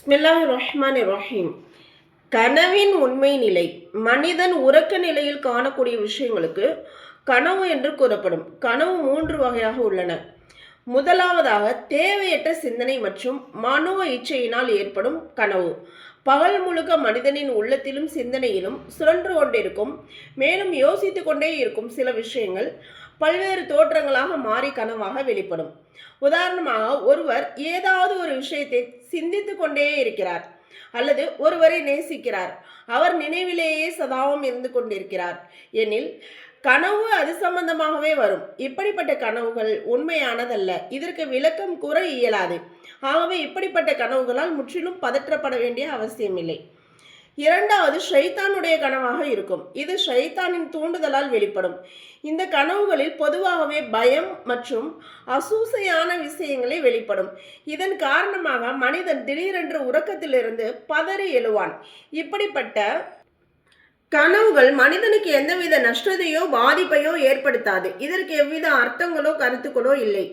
பிஸ்மில்லாஹிர் ரஹ்மானிர் ரஹீம். கனவின் உண்மை நிலை. மனிதன் உறக்க நிலையில் காணக்கூடிய விஷயங்களுக்கு கனவு என்று கூறப்படும். கனவு 3 வகையாக உள்ளன. முதலாவதாக தேவையற்ற சிந்தனை மற்றும் மனோ இச்சையினால் ஏற்படும் கனவு. பகல் முழுக்க மனிதனின் உள்ளத்திலும் சிந்தனையிலும் சுழன்று கொண்டிருக்கும், மேலும் யோசித்து கொண்டே இருக்கும் சில விஷயங்கள் பல்வேறு தோற்றங்களாக மாறி கனவாக வெளிப்படும். உதாரணமாக, ஒருவர் ஏதாவது ஒரு விஷயத்தை சிந்தித்து கொண்டே இருக்கிறார் அல்லது ஒருவரை நேசிக்கிறார், அவர் நினைவிலேயே சதாவும் இருந்து கொண்டிருக்கிறார் எனில் கனவு அது சம்பந்தமாகவே வரும். இப்படிப்பட்ட கனவுகள் உண்மையானதல்ல, இதற்கு விளக்கம் கூற இயலாது. ஆகவே இப்படிப்பட்ட கனவுகளால் முற்றிலும் பதற்றப்பட வேண்டிய அவசியமில்லை. இரண்டாவது ஷைத்தானுடைய கனவாக இருக்கும். இது ஷைத்தானின் தூண்டுதலால் வெளிப்படும். இந்த கனவுகளில் பொதுவாகவே பயம் மற்றும் அசூசையான விஷயங்களே வெளிப்படும். இதன் காரணமாக மனிதன் திடீரென்று உறக்கத்திலிருந்து பதறி எழுவான். இப்படிப்பட்ட கனவுகள் மனிதனுக்கு எந்தவித நஷ்டத்தையோ பாதிப்பையோ ஏற்படுத்தாது. இதற்கு எவ்வித அர்த்தங்களோ கருத்துக்களோ இல்லை.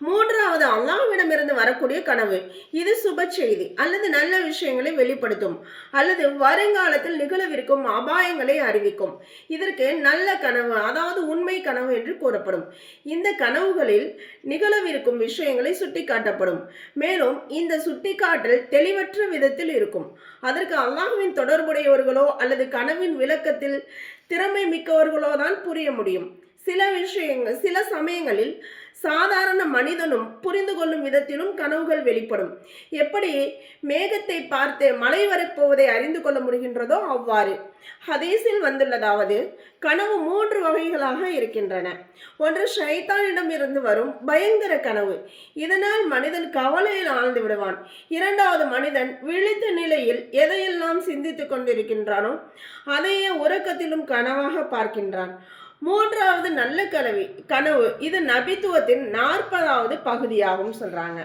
மூன்றாவது, அல்லாஹ்விடமிருந்து வரக்கூடிய கனவு. இது சுப செய்தி அல்லது நல்ல விஷயங்களை வெளிப்படுத்தும் அல்லது வருங்காலத்தில் நிகழவிருக்கும் அபாயங்களை அறிவிக்கும். இதற்கு நல்ல கனவு, அதாவது உண்மை கனவு என்று கூறப்படும். இந்த கனவுகளில் நிகழவிருக்கும் விஷயங்களை சுட்டி காட்டப்படும். மேலும் இந்த சுட்டிக்காட்டல் தெளிவற்ற விதத்தில் இருக்கும். அதற்கு அல்லாஹ்வின் தொடர்புடையவர்களோ அல்லது கனவின் விளக்கத்தில் திறமை மிக்கவர்களோ தான் புரிய முடியும். சில சமயங்களில் சாதாரண மனிதனும் புரிந்து கொள்ளும் விதத்திலும் கனவுகள் வெளிப்படும். எப்படி மேகத்தை பார்த்து மழை வரப்போவதை அறிந்து கொள்ள முடிகின்றதோ அவ்வாறு. ஹதீஸில் வந்துள்ளதாவது, கனவு 3 வகைகளாக இருக்கின்றன. ஒன்று ஷைத்தானிடம் இருந்து வரும் பயங்கர கனவு. இதனால் மனிதன் கவலையில் ஆழ்ந்து விடுவான். இரண்டாவது, மனிதன் விழித்த நிலையில் எதையெல்லாம் சிந்தித்துக் கொண்டிருக்கின்றானோ அதையே உறக்கத்திலும் கனவாக பார்க்கின்றான். மூன்றாவது நல்ல கனவு. இது நபித்துவத்தின் 40வது பகுதியாகும் சொல்றாங்க.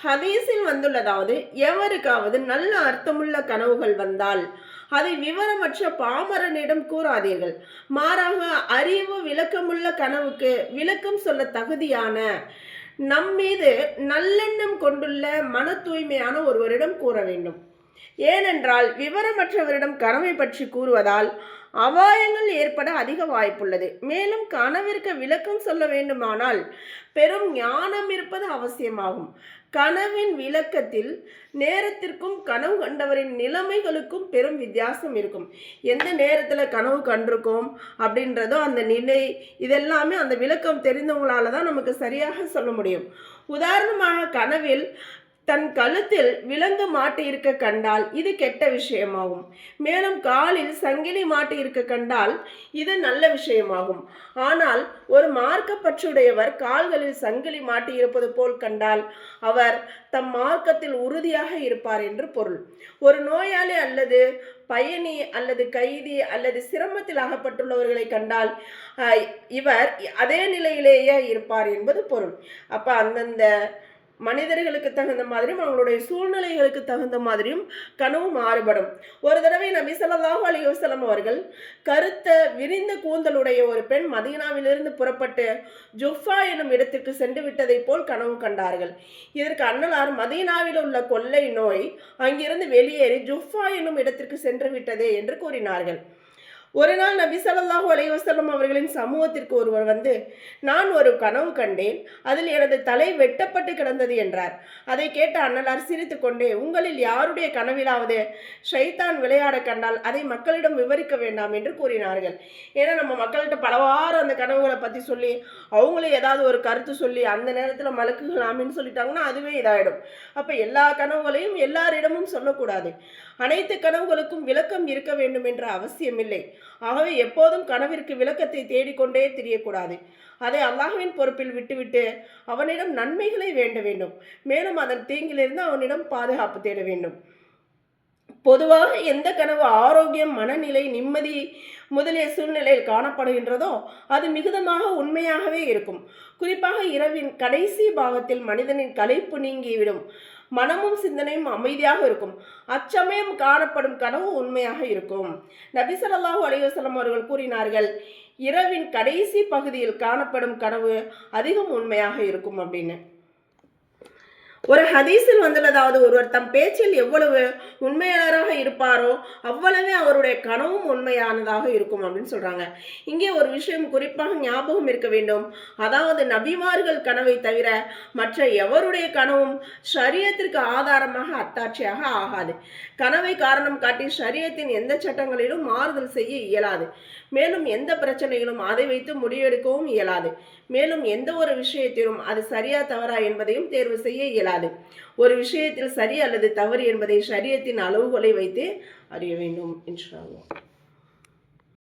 ஹதீஸில் வந்துள்ளதாவது, எவருக்காவது நல்ல அர்த்தமுள்ள கனவுகள் வந்தால் அதை விவரமற்ற பாமரனிடம் கூறாதீர்கள். மாறாக அறிவு விளக்கமுள்ள கனவுக்கு விளக்கம் சொல்ல தகுதியான நம்மீது நல்லெண்ணம் கொண்டுள்ள மன தூய்மையான ஒருவரிடம் கூற வேண்டும். ஏனென்றால் விவரமற்றவரிடம் கனவை பற்றி கூறுவதால் அபாயங்கள் ஏற்பட அதிக வாய்ப்புள்ளது. மேலும் கனவிற்கு விளக்கம் சொல்ல வேண்டுமானால் பெரும் ஞானம் இருப்பது அவசியமாகும். கனவின் விளக்கத்தில் நேரத்திற்கும் கனவு கண்டவரின் நிலைமைகளுக்கும் பெரும் வித்தியாசம் இருக்கும். எந்த நேரத்தில் கனவு கண்டிருக்கோம் அப்படின்றதோ அந்த நிலை, இதெல்லாமே அந்த விளக்கம் தெரிந்தவங்களால தான் நமக்கு சரியாக சொல்ல முடியும். உதாரணமாக, கனவில் தன் கழுத்தில் விலங்கு மாட்டி இருக்க கண்டால் இது கெட்ட விஷயமாகும். மேலும் காலில் சங்கிலி மாட்டி இருக்க கண்டால் இது நல்ல விஷயமாகும். ஆனால் ஒரு மார்க்கப்பற்றுடையவர் கால்களில் சங்கிலி மாட்டி இருப்பது போல் கண்டால் அவர் தம் மார்க்கத்தில் உறுதியாக இருப்பார் என்று பொருள். ஒரு நோயாளி அல்லது பயணி அல்லது கைதி அல்லது சிரமத்தில் அகப்பட்டுள்ளவர்களை கண்டால் இவர் அதே நிலையிலேயே இருப்பார் என்பது பொருள். அப்ப அந்தந்த மனிதர்களுக்கு தகுந்த மாதிரியும் அவங்களுடைய சூழ்நிலைகளுக்கு தகுந்த மாதிரியும் கனவு மாறுபடும். ஒரு தடவை நபி ஸல்லல்லாஹு அலைஹி வஸல்லம் அவர்கள் கருத்த விரிந்த கூந்தலுடைய ஒரு பெண் மதீனாவிலிருந்து புறப்பட்டு ஜுஃபா எனும் இடத்திற்கு சென்று விட்டதை போல் கனவு கண்டார்கள். இதற்கு அன்னலார் மதீனாவில் உள்ள கொள்ளை நோய் அங்கிருந்து வெளியேறி ஜுஃபா எனும் இடத்திற்கு சென்று விட்டதே என்று கூறினார்கள். ஒரு நாள் நபி ஸல்லல்லாஹு அலைஹி வஸல்லம் அவர்களின் சமூகத்திற்கு ஒருவர் வந்து, நான் ஒரு கனவு கண்டேன், அதில் எனது தலை வெட்டப்பட்டு கிடந்தது என்றார். அதை கேட்ட அன்னலார் சிரித்து கொண்டே, உங்களில் யாருடைய கனவிலாவது ஷைத்தான் விளையாட கண்டால் அதை மக்களிடம் விவரிக்க வேண்டாம் என்று கூறினார்கள். ஏன்னா நம்ம மக்கள்கிட்ட பலவாறு அந்த கனவுகளை பற்றி சொல்லி அவங்களே ஏதாவது ஒரு கருத்து சொல்லி அந்த நேரத்தில் மலக்குகள் ஆமின்னு சொல்லிட்டாங்கன்னா அதுவே இதாயிடும். அப்போ எல்லா கனவுகளையும் எல்லாரிடமும் சொல்லக்கூடாது. அனைத்து கனவுகளுக்கும் விளக்கம் இருக்க வேண்டும் என்ற அவசியமில்லை. ஆகவே எப்போதும் கனவிற்கு விளக்கத்தை தேடிக்கொண்டே தெரியக்கூடாது. அதை அல்லாஹ்வின் பொறுப்பில் விட்டுவிட்டு அவனிடம் நன்மைகளை வேண்ட வேண்டும். மேலும் அதன் தீங்கிலிருந்து அவனிடம் பாதுகாப்பு தேட வேண்டும். பொதுவாக எந்த கனவு ஆரோக்கியம், மனநிலை, நிம்மதி முதலிய சூழ்நிலையில் காணப்படுகின்றதோ அது மிகுதமாக உண்மையாகவே இருக்கும். குறிப்பாக இரவின் கடைசி பாகத்தில் மனிதனின் களைப்பு நீங்கிவிடும், மனமும் சிந்தனையும் அமைதியாக இருக்கும். அச்சமயம் காணப்படும் கனவு உண்மையாக இருக்கும். நபி ஸல்லல்லாஹு அலைஹி வஸல்லம் அவர்கள் கூறினார்கள், இரவின் கடைசி பகுதியில் காணப்படும் கனவு அதிகம் உண்மையாக இருக்கும் அப்படின்னு. ஒரு ஹதீஸில் வந்துள்ளதாவது, ஒருவர் தம் பேச்சில் எவ்வளவு உண்மையாளராக இருப்பாரோ அவ்வளவே அவருடைய கனவும் உண்மையானதாக இருக்கும் அப்படின்னு சொல்றாங்க. இங்கே ஒரு விஷயம் குறிப்பாக ஞாபகம் இருக்க வேண்டும். அதாவது நபிமார்கள் கனவை தவிர மற்ற எவருடைய கனவும் ஷரியத்திற்கு ஆதாரமாக அத்தாட்சியாக ஆகாது. கனவை காரணம் காட்டி ஷரியத்தின் எந்த சட்டங்களிலும் மாறுதல் செய்ய இயலாது. மேலும் எந்த பிரச்சனைகளும் அதை வைத்து முடிவெடுக்கவும் இயலாது. மேலும் எந்த ஒரு விஷயத்திலும் அது சரியா தவறா என்பதையும் தேர்வு செய்ய இயலாது. ஒரு விஷயத்தில் சரி அல்லது தவறு என்பதை ஷரியத்தின் அளவுகோலை வைத்து அறிய வேண்டும். இன்ஷா அல்லாஹ்.